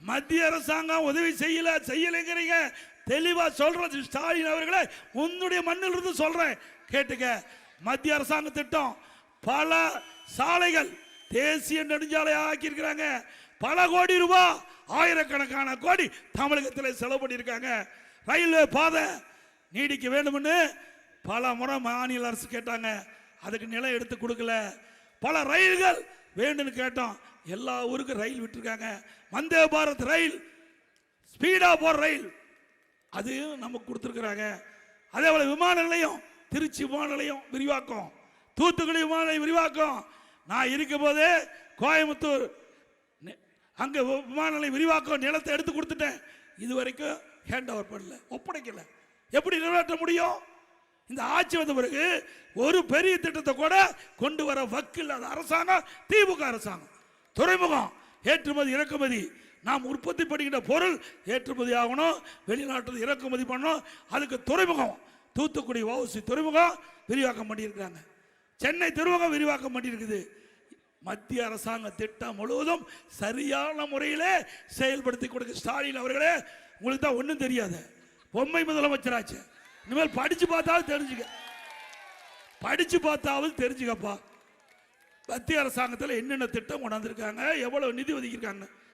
மத்திய அரசாங்கம் உதவி செய்யலைங்கிறீங்க. தெளிவா சொல்றது ஸ்டாலின் அவர்களே, உன்னுடைய மண்ணில் இருந்து சொல்றேன் கேட்டுக்க. மத்திய அரசாங்க திட்டம் பல சாலைகள் தேசிய நெடுஞ்சாலை ஆக்கி இருக்கிறாங்க. பல கோடி ரூபாய், ஆயிரக்கணக்கான கோடி தமிழகத்தில் செலவு பண்ணியிருக்காங்க. ரயில்வே பாதை நீடிக்க வேண்டும்னு பல முறை மாநில அரசு கேட்டாங்க, அதுக்கு நிலம் எடுத்து கொடுக்கல. பல ரயில்கள் வேண்டும்னு கேட்டோம், எல்லா ஊருக்கும் ரயில் விட்டுருக்காங்க. வந்தே பாரத் ரயில், ஸ்பீடா போற ரயில், அது நமக்கு கொடுத்துருக்குறாங்க. அதே போல விமான நிலையம், திருச்சி விமான நிலையம் விரிவாக்கம், தூத்துக்குடி விமான நிலையம் விரிவாக்கம். நான் இருக்கும் போதே கோயம்புத்தூர் அங்க விமான நிலையம் விரிவாக்கம் நிலத்தை எடுத்து கொடுத்துட்டேன். இது வரைக்கும் ஹேண்ட் ஓவர் பண்ணல, ஒப்படைக்கல. எப்படி நிறைவேற்ற முடியும்? இந்த ஆட்சி வந்த பிறகு ஒரு பெரிய திட்டத்தை கூட கொண்டு வர வக்கில் அரசாங்கம் திமுக அரசாங்கம். துறைமுகம் ஏற்றுமதி இறக்குமதி, நாம் உற்பத்தி பண்ணுகின்ற பொருள் ஏற்றுமதி ஆகணும், வெளிநாட்டில் இறக்குமதி பண்ணணும். அதுக்கு துறைமுகம், தூத்துக்குடி வஉசி துறைமுகம் விரிவாக்கம் பண்ணியிருக்காங்க, சென்னை துறைமுகம் விரிவாக்கம் பண்ணியிருக்குது. மத்திய அரசாங்க திட்டம் முழுவதும் சரியான முறையிலே செயல்படுத்தி கொடுக்க ஸ்டாலின் அவர்களே, உங்களுக்கு தான் ஒன்றும் தெரியாது, பொம்மை முதலமைச்சராச்சு. இனிமேல் படிச்சு பார்த்தாவது தெரிஞ்சுக்க, படிச்சு பார்த்தாவது தெரிஞ்சுக்கப்பா. மத்திய அரசாங்கத்தில் என்னென்ன திட்டம் கொண்டாந்துருக்காங்க, எவ்வளவு நிதி ஒதுக்கியிருக்காங்க.